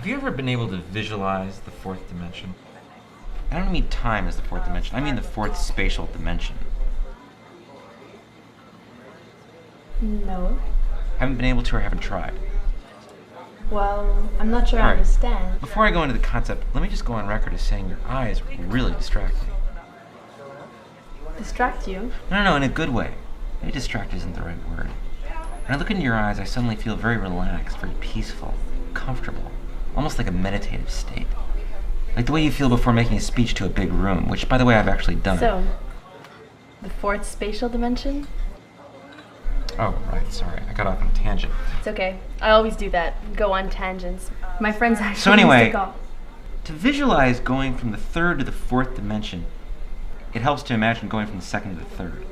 Have you ever been able to visualize the fourth dimension? I don't mean time as the fourth dimension, I mean the fourth spatial dimension. No. Haven't been able to or haven't tried? Well, I'm not sure I Alright. understand. Before I go into the concept, let me just go on record as saying your eyes really distract me. Distract you? No, in a good way. Maybe distract isn't the right word. When I look into your eyes, I suddenly feel very relaxed, very peaceful, comfortable, almost like a meditative state. Like the way you feel before making a speech to a big room, which, by the way, I've actually done. So, the fourth spatial dimension? Oh, right, sorry. I got off on a tangent. It's okay. I always do that. Go on tangents. My friends actually So anyway, used to call. to visualize going from the third to the fourth dimension, it helps to imagine going from the second to the third.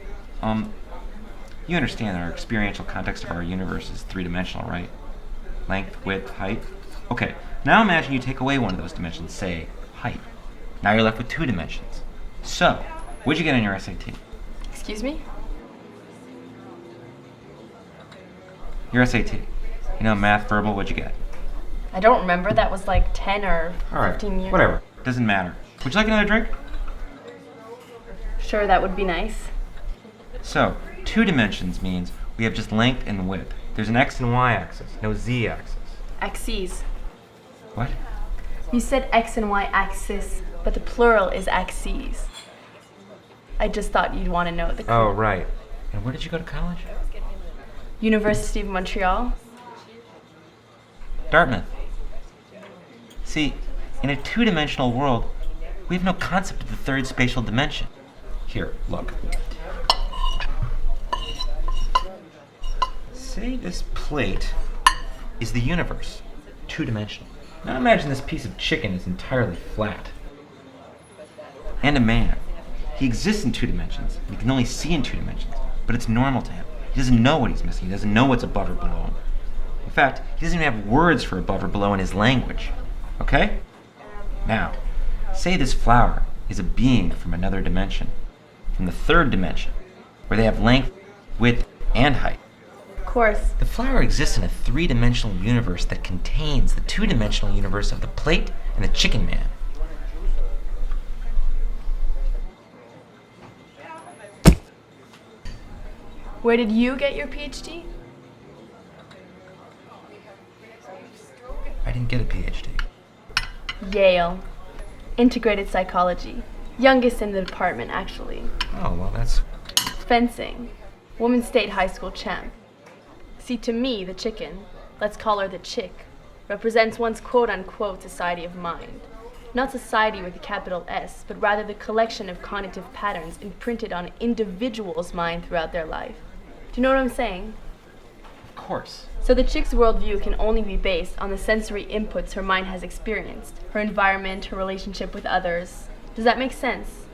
You understand that our experiential context of our universe is three-dimensional, right? Length, width, height. Okay, now imagine you take away one of those dimensions, say, height. Now you're left with two dimensions. So, what'd you get on your SAT? Excuse me? Your SAT. You know, math, verbal, what'd you get? I don't remember. That was like 10 or 15 years. Whatever. Doesn't matter. Would you like another drink? Sure, that would be nice. So, two dimensions means we have just length and width. There's an x and y axis, no z axis. Axes. What? You said X and Y axis, but the plural is axes. I just thought you'd want to know the Oh, right. And where did you go to college? University of Montreal. Dartmouth. See, in a two-dimensional world, we have no concept of the third spatial dimension. Here, look. Say this plate is the universe, two-dimensional. Now imagine this piece of chicken is entirely flat. And a man. He exists in two dimensions. He can only see in two dimensions, but it's normal to him. He doesn't know what he's missing. He doesn't know what's above or below him. In fact, he doesn't even have words for above or below in his language. Okay? Now, say this flower is a being from another dimension, from the third dimension, where they have length, width, and height. Of course. The flower exists in a three-dimensional universe that contains the two-dimensional universe of the plate and the chicken man. Where did you get your PhD? I didn't get a PhD. Yale. Integrated psychology. Youngest in the department, actually. Oh, well, that's... Fencing. Women's state high school champ. See, to me, the chicken, let's call her the chick, represents one's quote-unquote society of mind. Not society with a capital S, but rather the collection of cognitive patterns imprinted on an individual's mind throughout their life. Do you know what I'm saying? Of course. So the chick's worldview can only be based on the sensory inputs her mind has experienced, her environment, her relationship with others. Does that make sense?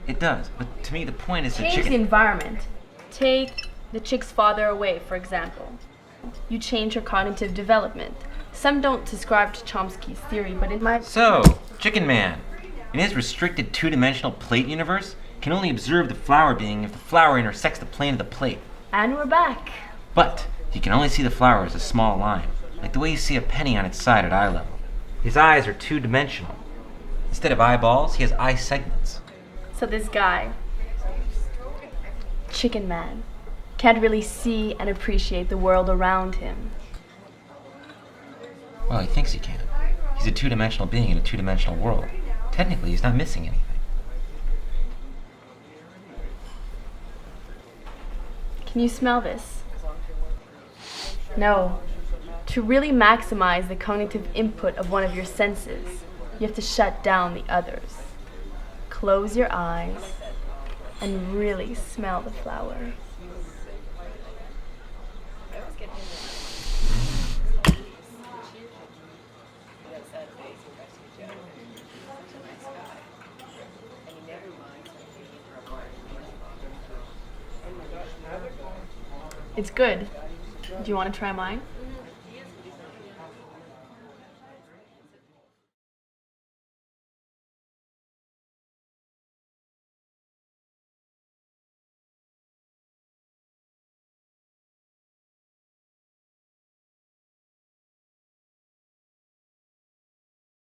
It does, but to me the point is the Change chicken... the environment. Take the chick's father away, for example. You change her cognitive development. Some don't subscribe to Chomsky's theory, but in my... So, Chicken Man, in his restricted two-dimensional plate universe, can only observe the flower being if the flower intersects the plane of the plate. And we're back. But he can only see the flower as a small line, like the way you see a penny on its side at eye level. His eyes are two-dimensional. Instead of eyeballs, he has eye segments. So this guy, Chicken Man, can't really see and appreciate the world around him. Well, he thinks he can. He's a two-dimensional being in a two-dimensional world. Technically, he's not missing anything. Can you smell this? No. To really maximize the cognitive input of one of your senses, you have to shut down the others. Close your eyes and really smell the flower. It's good. Do you want to try mine?